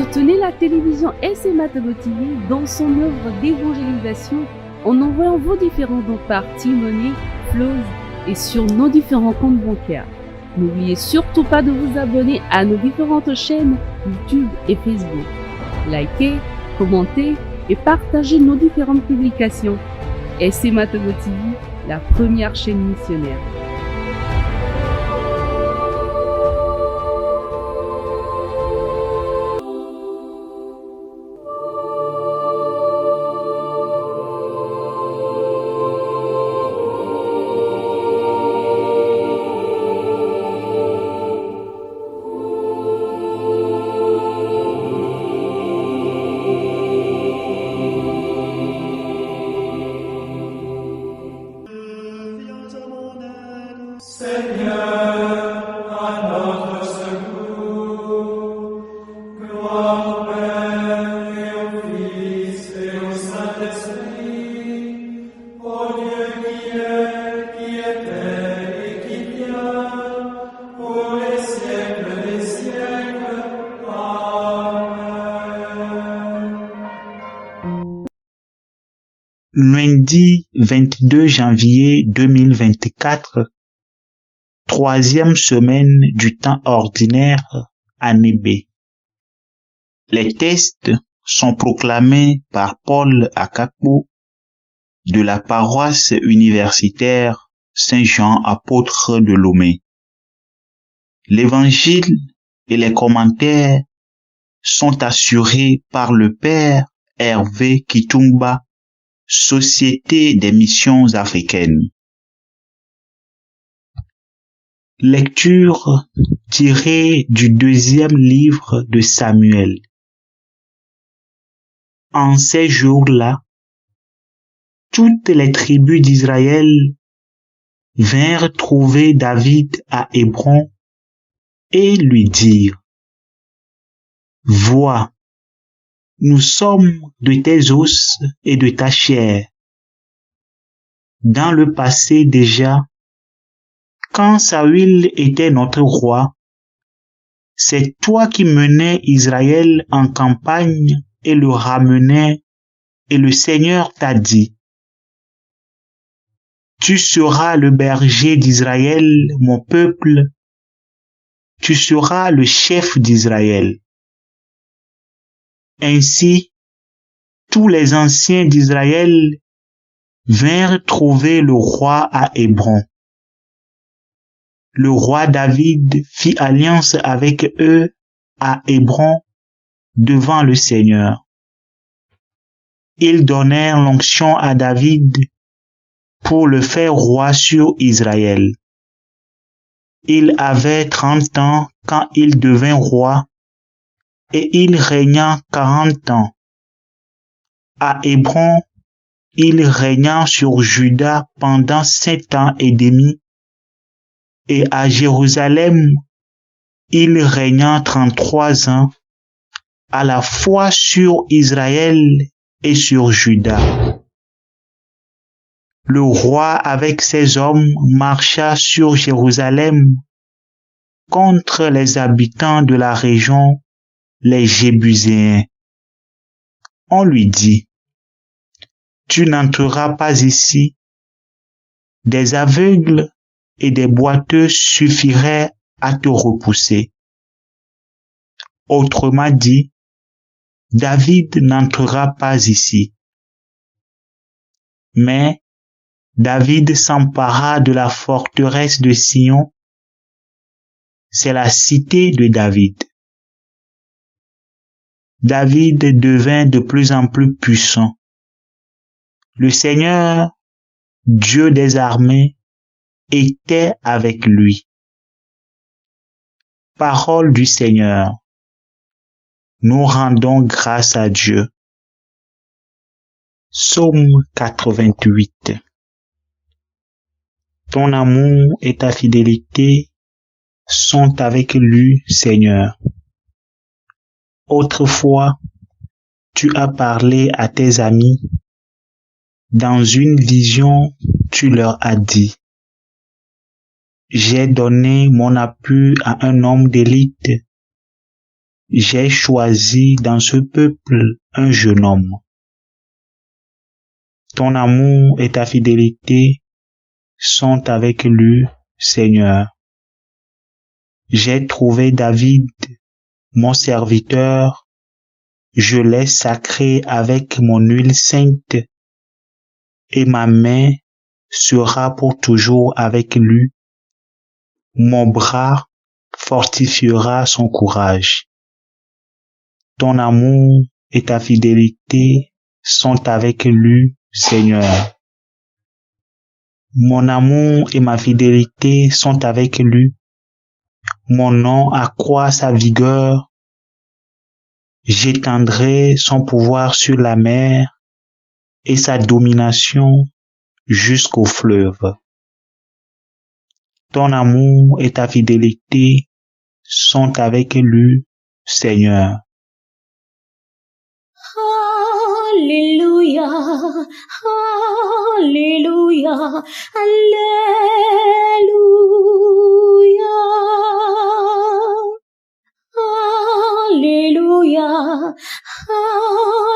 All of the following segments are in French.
Soutenez la télévision SMA Togo TV dans son œuvre d'évangélisation en envoyant vos différents dons par T-Money, Flows et sur nos différents comptes bancaires. N'oubliez surtout pas de vous abonner à nos différentes chaînes YouTube et Facebook. Likez, commentez et partagez nos différentes publications. SMA Togo TV, la première chaîne missionnaire. Lundi 22 janvier 2024, troisième semaine du temps ordinaire, année B. Les textes sont proclamés par Paul Akapo de la paroisse universitaire Saint-Jean apôtre de Lomé. L'évangile et les commentaires sont assurés par le Père Hervé Kitumba, Société des missions africaines. Lecture tirée du deuxième livre de Samuel. En ces jours-là, toutes les tribus d'Israël vinrent trouver David à Hébron et lui dirent: Vois, nous sommes de tes os et de ta chair. Dans le passé déjà, quand Saül était notre roi, c'est toi qui menais Israël en campagne et le ramenais, et le Seigneur t'a dit: Tu seras le berger d'Israël, mon peuple, tu seras le chef d'Israël. Ainsi, tous les anciens d'Israël vinrent trouver le roi à Hébron. Le roi David fit alliance avec eux à Hébron devant le Seigneur. Ils donnèrent l'onction à David pour le faire roi sur Israël. Il avait 30 ans quand il devint roi et il régna 40 ans. À Hébron, il régna sur Juda pendant 7 ans et demi, et à Jérusalem, il régna 33 ans, à la fois sur Israël et sur Juda. Le roi avec ses hommes marcha sur Jérusalem contre les habitants de la région, les Jébuséens. On lui dit: Tu n'entreras pas ici. Des aveugles et des boiteux suffiraient à te repousser. Autrement dit, David n'entrera pas ici. Mais David s'empara de la forteresse de Sion. C'est la cité de David. David devint de plus en plus puissant. Le Seigneur, Dieu des armées, était avec lui. Parole du Seigneur. Nous rendons grâce à Dieu. Psaume 88. Ton amour et ta fidélité sont avec lui, Seigneur. Autrefois, tu as parlé à tes amis. Dans une vision, tu leur as dit: J'ai donné mon appui à un homme d'élite. j'ai choisi dans ce peuple un jeune homme. Ton amour et ta fidélité sont avec lui, Seigneur. J'ai trouvé David, mon serviteur, je l'ai sacré avec mon huile sainte, et ma main sera pour toujours avec lui. Mon bras fortifiera son courage. Ton amour et ta fidélité sont avec lui, Seigneur. Mon amour et ma fidélité sont avec lui. Mon nom accroît sa vigueur. J'étendrai son pouvoir sur la mer et sa domination jusqu'au fleuve. Ton amour et ta fidélité sont avec lui, Seigneur. Alléluia, Alléluia, Alléluia, Alléluia,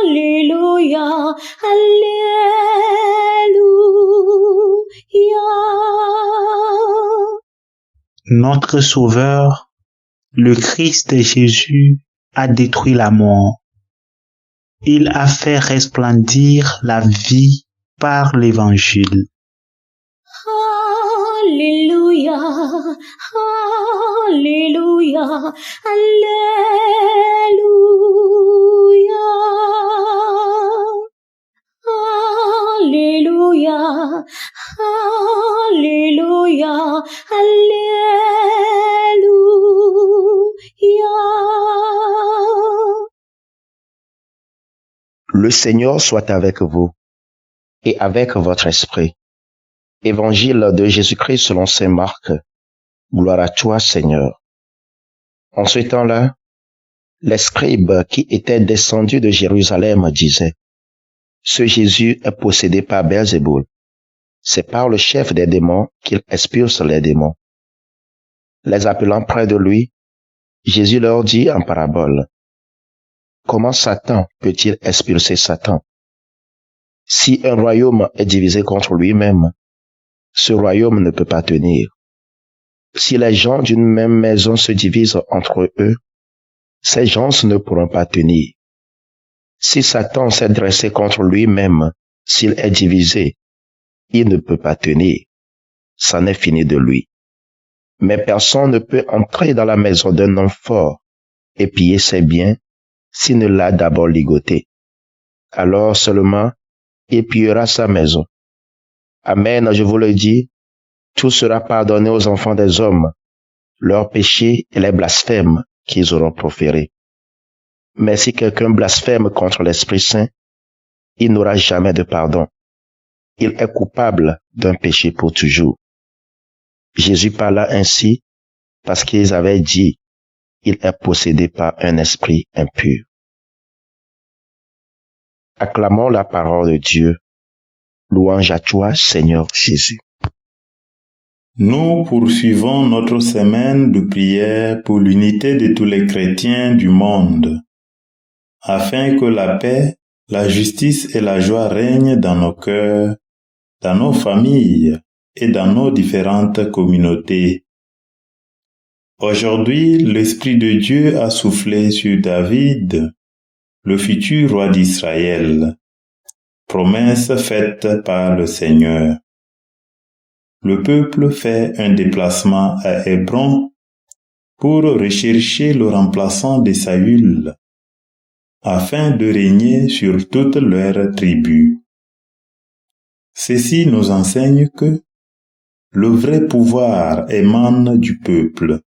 Alléluia, Alléluia. Notre Sauveur, le Christ Jésus, a détruit la mort. Il a fait resplendir la vie par l'Évangile. Alléluia, Alléluia, Alléluia, Alléluia, Alléluia, Alléluia. Le Seigneur soit avec vous et avec votre esprit. Évangile de Jésus-Christ selon saint Marc. Gloire à toi, Seigneur. En ce temps-là, les scribes qui étaient descendus de Jérusalem disaient: ce Jésus est possédé par Belzéboul. C'est par le chef des démons qu'il expulse les démons. Les appelant près de lui, Jésus leur dit en parabole: comment Satan peut-il expulser Satan? Si un royaume est divisé contre lui-même, ce royaume ne peut pas tenir. Si les gens d'une même maison se divisent entre eux, ces gens ne pourront pas tenir. Si Satan s'est dressé contre lui-même, s'il est divisé, il ne peut pas tenir. C'en est fini de lui. Mais personne ne peut entrer dans la maison d'un homme fort et piller ses biens s'il ne l'a d'abord ligoté. Alors seulement, il pillera sa maison. Amen, je vous le dis, tout sera pardonné aux enfants des hommes, leurs péchés et les blasphèmes qu'ils auront proférés. Mais si quelqu'un blasphème contre l'Esprit Saint, il n'aura jamais de pardon. Il est coupable d'un péché pour toujours. Jésus parla ainsi parce qu'ils avaient dit: il est possédé par un esprit impur. Acclamons la parole de Dieu. Louange à toi, Seigneur Jésus. Nous poursuivons notre semaine de prière pour l'unité de tous les chrétiens du monde, afin que la paix, la justice et la joie règnent dans nos cœurs, dans nos familles et dans nos différentes communautés. Aujourd'hui, l'Esprit de Dieu a soufflé sur David, le futur roi d'Israël, promesse faite par le Seigneur. Le peuple fait un déplacement à Hébron pour rechercher le remplaçant de Saül, afin de régner sur toutes leurs tribus. Ceci nous enseigne que le vrai pouvoir émane du peuple,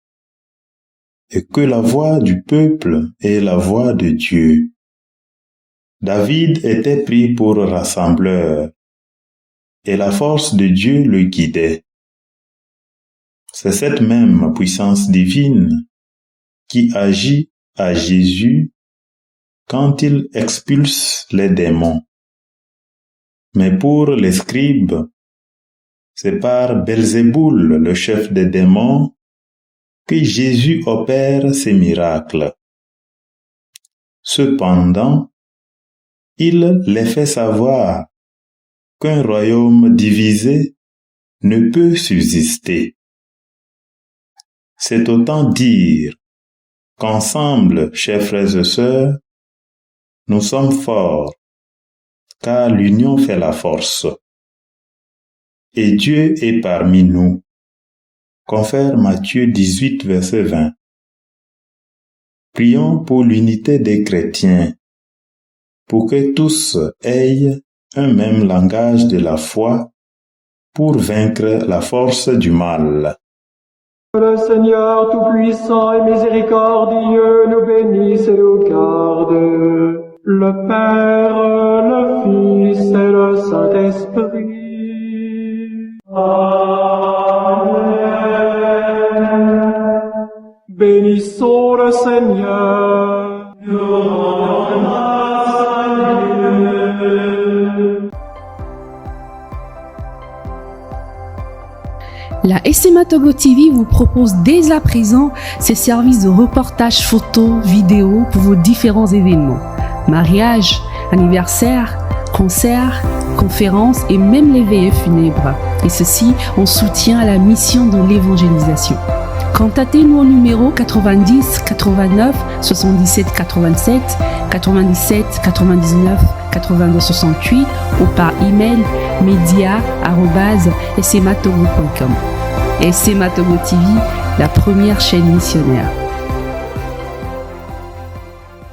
et que la voix du peuple est la voix de Dieu. David était pris pour rassembleur, et la force de Dieu le guidait. C'est cette même puissance divine qui agit à Jésus quand il expulse les démons. Mais pour les scribes, c'est par Belzéboul, le chef des démons, que Jésus opère ses miracles. Cependant, il les fait savoir qu'un royaume divisé ne peut subsister. C'est autant dire qu'ensemble, chers frères et sœurs, nous sommes forts, car l'union fait la force. Et Dieu est parmi nous. Confère Matthieu 18, verset 20. Prions pour l'unité des chrétiens, pour que tous aient un même langage de la foi pour vaincre la force du mal. Le Seigneur Tout-Puissant et Miséricordieux nous bénisse et nous garde, le Père, le Fils et le Saint-Esprit. Amen. Bénissons le Seigneur. La SMA Togo TV vous propose dès à présent ses services de reportage photo, vidéo pour vos différents événements. Mariage, anniversaire, concerts, conférences et même les veillées funèbres. Et ceci en soutien à la mission de l'évangélisation. Contactez-nous au numéro 90 89 77 87 97 99 82 68 ou par email media@smatogo.com. SMA Togo TV, la première chaîne missionnaire.